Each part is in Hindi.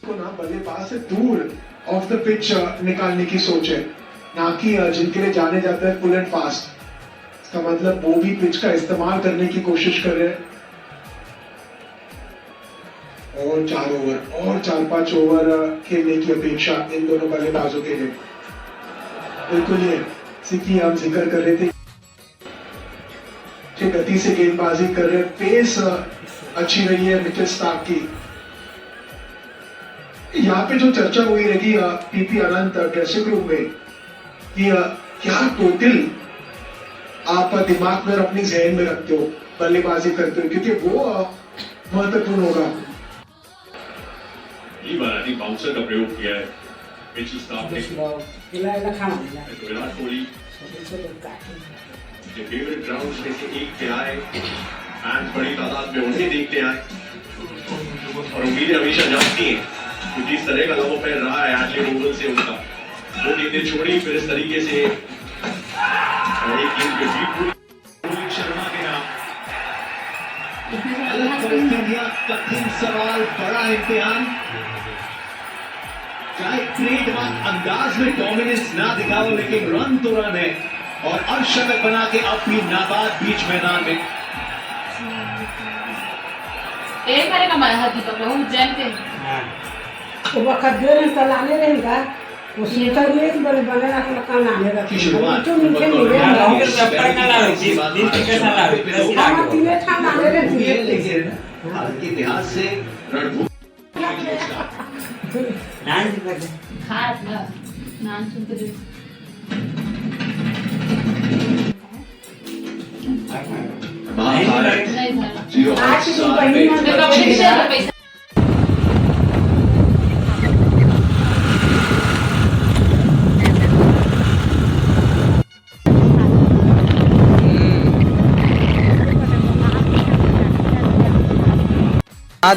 को ना बल्लेबाज से दूर ऑफ द पिच निकालने की सोच है, ना कि जिनके लिए जाने जाता है फुल एंड फास्ट। इसका मतलब वो भी पिच का इस्तेमाल करने की कोशिश कर रहे हैं। और 4 ओवर और 4-5 ओवर खेलने की अपेक्षा इन दोनों बल्लेबाजों के लिए। बिल्कुल ये सिकी हम जिक्र कर रहे थे, गति से गेंदबाजी कर रहे हैं, पेस अच्छी रही है मिचेल स्टार्क की। यहाँ पे जो चर्चा हुई रहेगी पीपी अनंत ड्रेसिंग रूम में कि क्या टोटल आप दिमाग में और अपनी जहन में रखते हो बल्लेबाजी करते हो, क्योंकि वो महत्वपूर्ण होगा। बाउंसर का प्रयोग किया है मिचेल स्टार्क ने। विराट कोहली फेवरेट ग्राउंड में से एक पे आए, फैंस बड़ी तादाद में उन्हें देखते आए और उम्मीदें हमेशा जागती हैं, क्योंकि इस तरह का लव अफेयर रहा है एडलेड ओवल से उनका। 2 गेंदें छोड़ी, फिर इस तरीके से एक गेंद पे जीत हुई शर्मा के नाम। कठिन सवाल, बड़ा इम्तिहान। चाहे ट्रेडमार्क अंदाज में डोमिनेंस ना दिखाओ, लेकिन रन तो रन है और अर्धशतक बना के अब भी नाबाद बीच मैदान में। एक करे का माया हाथी पकड़ो उज्जैन के। वो वक्त जो है चलाने रहेगा, वो सीटर में एक बड़े बने रखा लगा नाने रखी। तो नीचे मिले ना उनके चप्पल का ला रही थी, नीचे के साथ ला रही थी। हम तीनों था नाने रखी। लेकिन भारत के इतिहास से रणभूमि नान जी लगे। खास ना नाम सुनते रहे। महाभारत नहीं था। 0-7 में देखो मेरे शेयर का पैसा।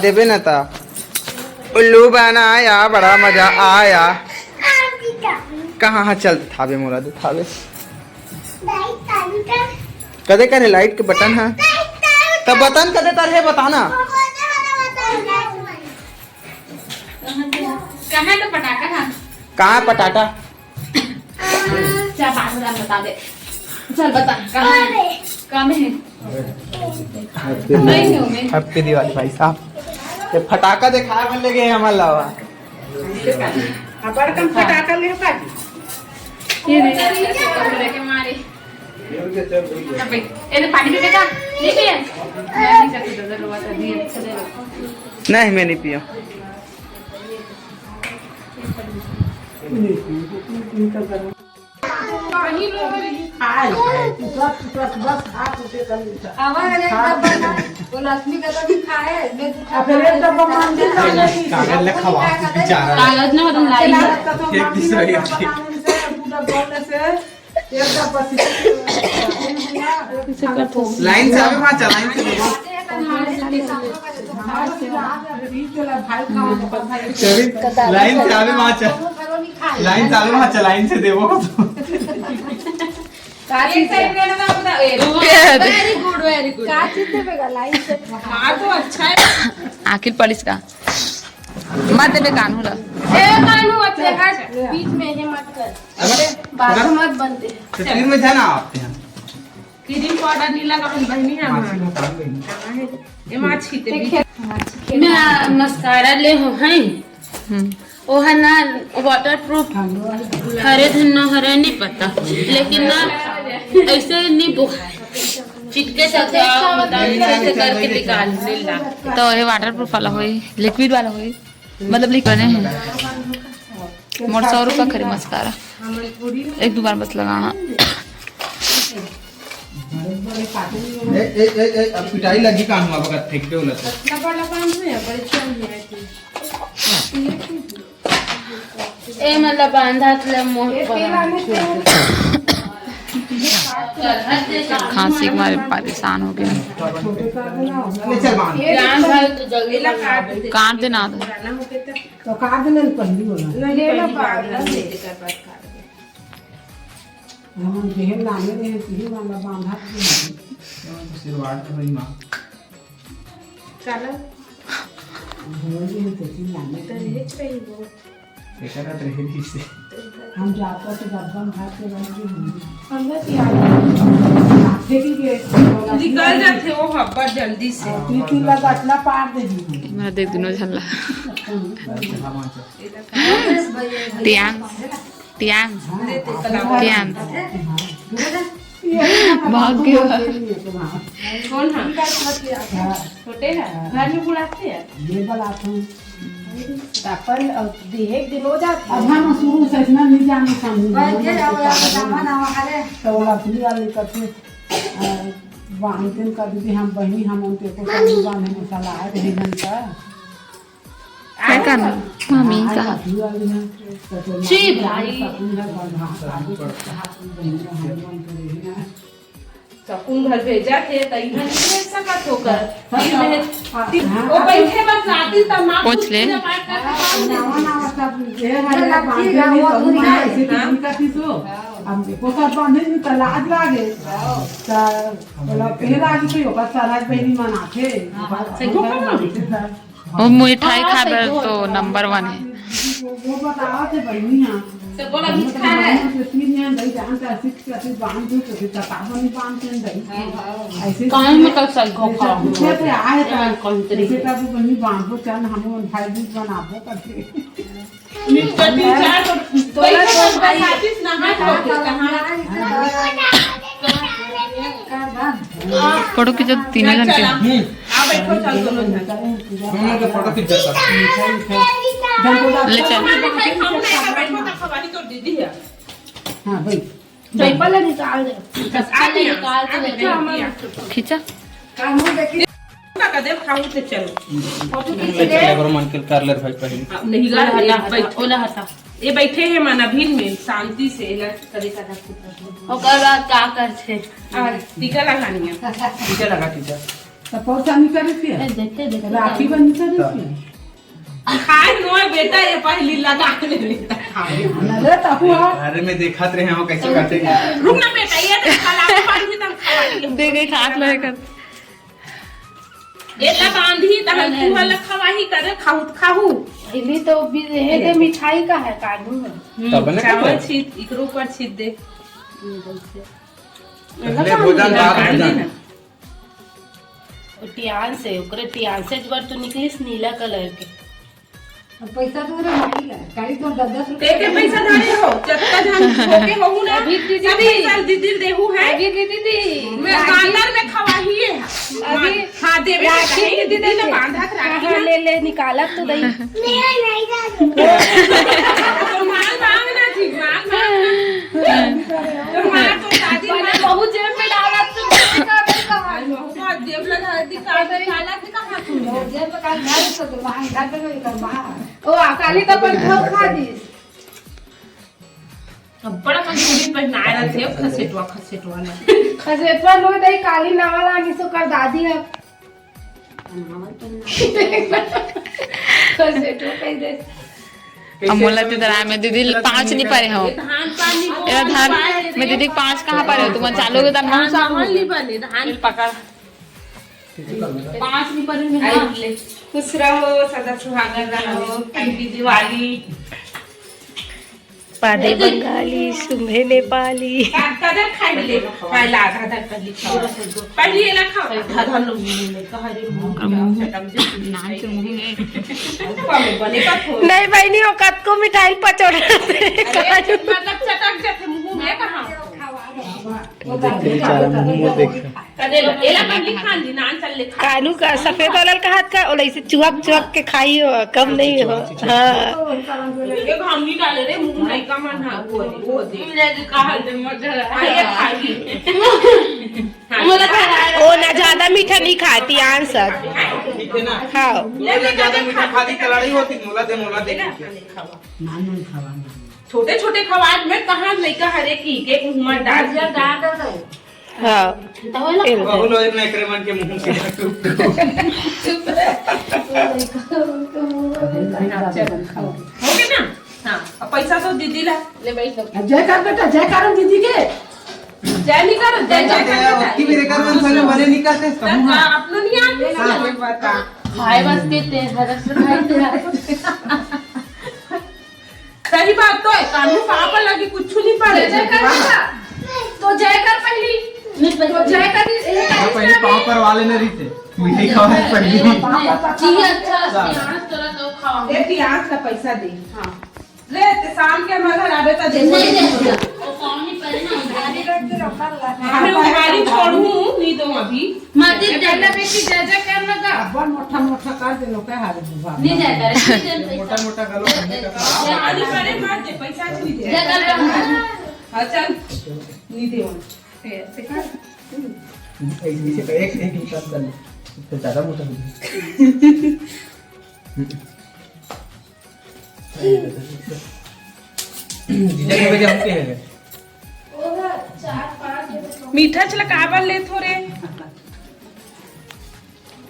देवे न था उल्लू बना आया, बड़ा मजा आया। कहाँ चल थावे मोरा दे थावे कदे करे लाइट के बटन है तो बटन कदे कर है बताना। कहाँ तो पटाखा था? कहाँ पटाखा? चल बात में बता दे। चल बता कहाँ है? कहाँ में है? नहीं हूँ मैं। हैप्पी दिवाली भाई साहब। ये फटाका दिखा मन लगे हमार लावा। अबर कम फटाका ले पाजी। ये देखो के मारे। ये तो पानी पीएगा? नहीं पिए? नहीं करती तो जरूर कर दिए चले लो। नहीं मैं नहीं पिया। आज बस हाथ उठे कर लीजिए। आवाज वो लक्ष्मी का तो खाए मैं फिर एक डब्बा मंदिर का कागज लिखा हुआ बेचारा। कागज ना मतलब लाई है। एक दूसरा ही आती है। पूरा बोलने से एक डब्बा लाइन से आवे वहाँ चलाइन से देखो। लाइन से आवे वहाँ चल। लाइन से आवे वहाँ चलाइन से देवो। Very good very good. काची देवेगा लाइन से। हाँ तो अच्छा है। आखिर पुलिस का मत देवे कानून ला। ए कानू अच्छे हट बीच में ये मत कर। बाजू मत बनते। तस्वीर में जाना आपके यहाँ। क्रीम पाउडर नीला का बहनी है हमारा। ये माछ की ते मैं मस्कारा ले हो हैं। ओ है ना वाटरप्रूफ हरे धन न हरे नहीं पता, लेकिन ना ऐसे नहीं बुखार चिटके से ऐसे करके निकाल लेला। तो ये वाटरप्रूफ वाला होई, लिक्विड वाला होई, मतलब लिक्विड है। मोर 100 रुपया खरी मस्कारा, 1-2 बार बस लगाना। अब पिटाई लगी कानून अब अगर फेंक दे उलट। ए मतलब बांधा था मोह खांसी के मारे परेशान हो गए। काट देना तो काट देना पहली वाला ले लो पागल हम जेहन नामे रहे तीही वाला बांधा सिरवाड़ तो भाई माँ चलो देखा ट्रेन से हम जाकर तो गब्बम भाग के रहेंगे हमने निकल जाते वो हब्बा जल्दी से पीती लगा इतना पार दे दी मैं देख दिनों झल्ला टियांग टियांग टियांग भाग गया कौन है छोटे हैं घर में बुलाते हैं ये बुलाते हैं तापन और देख दिन हो जाता अब हम शुरू से इतना नहीं जाने समझ है तो वो अपनी वाली करते वाहन का दीदी हम बहनी हम उनके को बांधने में सलाह है रीजन का क्या करना मम्मी का छी भाई सकून घर भेजा थे तो इधर नहीं सका तो कर वो बैठे बस लाती तमाम पूछ ले लाज लागे पहला आगे कोई सारा बहनी मनाते वो मिठाई खा तो नंबर 1 है वो बताओ थे बहनी हाँ तो बोला मिठा है ऐसे काहे में कल सही को खाओ आए कौन तरीके का वो बहनी बांधो चल हम भाई भी बनाबो करते मिस्टर टीचर तो बस बसातीस नहा के कहां फोटो खींचो 3 घंटे आ बैठो चल दोनों जन के फोटो खींच जाता ले चल बैठो तो खवानी तो दीदी है हां भाई पहले निकाल दे बस आ निकाल के खींचा काम देखी का दे खाऊ तो चलो फोटो करो मन के कर ले भाई पहले नहीं गा ओला हटा ये बैठे हैं मानवीन में शांति से इलाज करे का रखते ओकर बाद का करछे और टीका लगानी है ठीक है लगा टीचर तो पौसा नहीं करे थी देखते राखी बन करे थी खाए नो बेटा ये पहली लगा ले बेटा अरे तबु अरे मैं देखत रहे हम कैसे काटेंगे रुक ना बेटा ये तो खला पानी तम खवा दे गई हाथ लगा एला बांधी तहन तू वाला खवाही करे खाऊ इली तो भी है के मिठाई का है काजू तब ना चावल छीट इकरो पर छीट दे पहले भोजन बाद भोजन टियान से ओकरे टियान से एक बार तो निकलिस नीला कलर के पैसा तो रे मारी काई तो 10 दे के पैसा धारे हो जत्ता जान होके होहु ना अभी दीदी सर दीदी देहु है अभी दीदी मैं कांदर में खवाही है अभी हां देवे राखी के दीदी ने बांधा के राखी कहां ले निकाला तो दई तो माल मांगना थी माल तो माल तो दादी ने बहुत जेब में डाला तो बहुत जेब लगा दी कांदर खाला थी कहां तू जेब का घर से तो वहां घर पे कर बाहर ओ अकाली तो पर खा दी अब बड़ा कंजूरी पहनाए रहे थे खसेटवा ना खसेटवा लो दई काली नावला आनी सो कर दादी है खसेटवा कह दे अमोला ते दरा में दीदी 5 नहीं पारे हो धान पानी को एरा धान मैं दीदी 5 कहां पारे हो तुम चालू के तब हम सामान ली बने धान पकड़ 5 नहीं पर में खुश रहो सदा सुहागन रहो हैप्पी दिवाली पादे बंगाली सुम्हे नेपाली कदर खाई ले खाइला आधा पहली पहली एला खाओ आधा लोग ले कह रे मुंह चटक दे नाम से मुंह में बने का थोड़ा नहीं बहनी औकात को मिठाई पचोड़ मतलब चटक जाते मुंह में कहां कदे एला पहली खान दी नान चल ले कानू का सफेद वाला का हाथ का और ऐसे चुहक चुहक के खाई हो कम नहीं हो हाँ एक हम नहीं डाले रे मुंह नहीं का मन हां वो दे मुझे कहा दे मजा आए खाई वो ना ज्यादा मीठा नहीं खाती आंसर ठीक है ना खाओ ज्यादा मीठा खादी कलाड़ी होती मोला दे नान खावा छोटे छोटे खवाज में कहां नहीं का हरे की एक मुंह में डाल दिया हाँ बहु लोग ने एकरे मन के मुंह से हो गया ना हां अब पैसा तो दीदी ला ले बैठ जय कर बेटा जय करो दीदी के जय नहीं करो जय जय कर की मेरे घर में पहले मने नहीं करते अपना नहीं आते बता खाए बस के हरस खाई सही बात तो है, कानून पापा लगी कुछ नहीं पड़े तो जय कर पहली तो जय कर पहले पाँव पर वाले ने रही थे मिठाई खावा पड़ी जी अच्छा प्याज तोरा तो खाओ दे प्याज का पैसा दे। हाँ ले ते शाम के हम घर आवे तो दे नहीं दे वो कौन नहीं पड़े ना उधारी अरे उधारी छोड़ू नहीं दो अभी मत ज्यादा बेटी जय कर लगा बड़ मोटा मोटा कर दे लोग हार बुबा नहीं जाए करे मोटा मोटा गलो खाने का आलू करे मत दे पैसा नहीं दे जय कर हां चल नहीं दे ऐसे कर एक हिसाब कर ले तो ज्यादा मोटा हो जीजा के बजे हम के है मीठा चला काबर ले थोड़े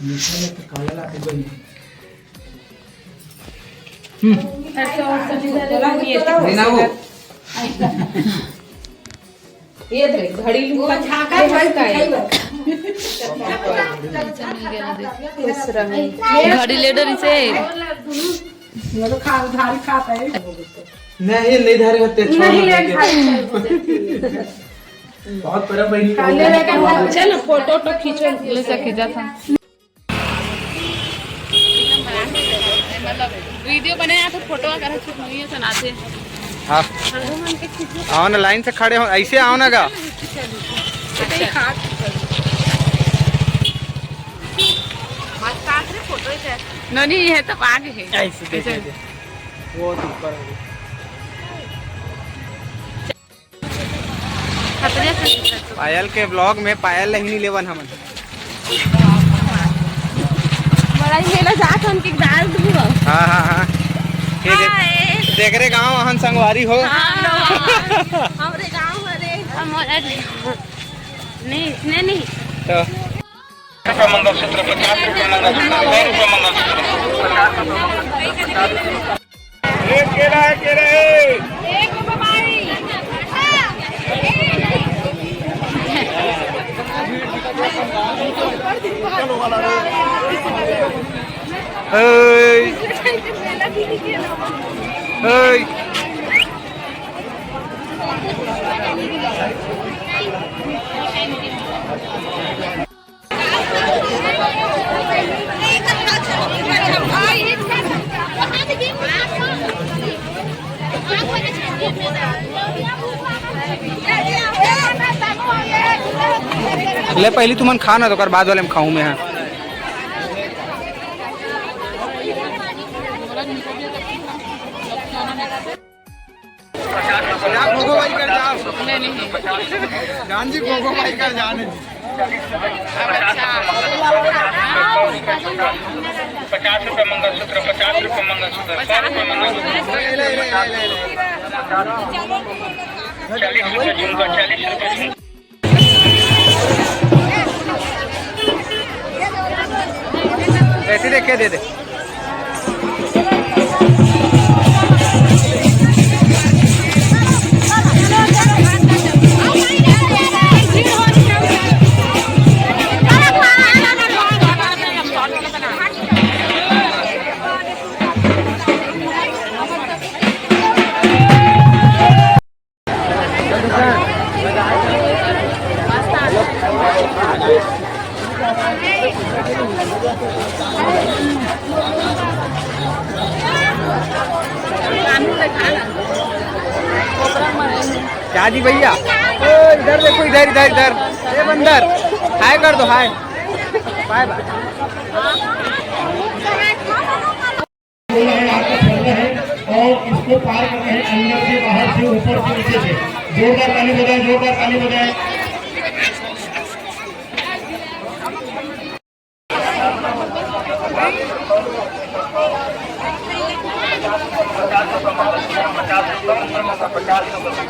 मीठा में तो काला ला गई अच्छा और सब्जी डाले ना वो ये दे घड़ी लू का झाका झलका है घड़ी लेडर इसे ये तो खा उधारी खाता है नहीं नहीं धारे होते नहीं ले बहुत बड़ा बहनी का ले लेके चल फोटो तो खींचो ले से खींचा था वीडियो बनाया तो फोटो अगर कुछ नहीं है सुनाते हाँ आओ ना लाइन से खड़े हो ऐसे आओ ना गा नहीं है तो आगे है ऐसे वो ऊपर पायल के ब्लॉग में पायल नहीं लेवन हम बड़ा ही मेला जात हम के दाल दूँ हाँ हाँ हाँ देख रहे गाँव अहन संगवारी हो हमरे गांव हरे हमारा नहीं नहीं तो मंगलसूत्र 50 रुपये मंगलसूत्र 100 रुपये मंगलसूत्र एक केला है केले एक बबाई ले पहली तुमन खा ना तो कर बाद वाले में खाऊं मैं गोगो भाई कर जाओ जान जी गोगो भाई कर जाने 50 रुपये मंगलसूत्र 50 रुपये मंगलसूत्र 100 रुपये मंगलसूत्र 40 रुपये झुमका 40 रुपये ऐसे देख के दे दे क्या जी भैया इधर देखो इधर इधर इधर ये बंदर हाय कर दो हाय बाय बाय और इसको पार करना है अंदर से बाहर से ऊपर से नीचे से जोरदार ताली बजाएं जोरदार ताली बजाएं ₹50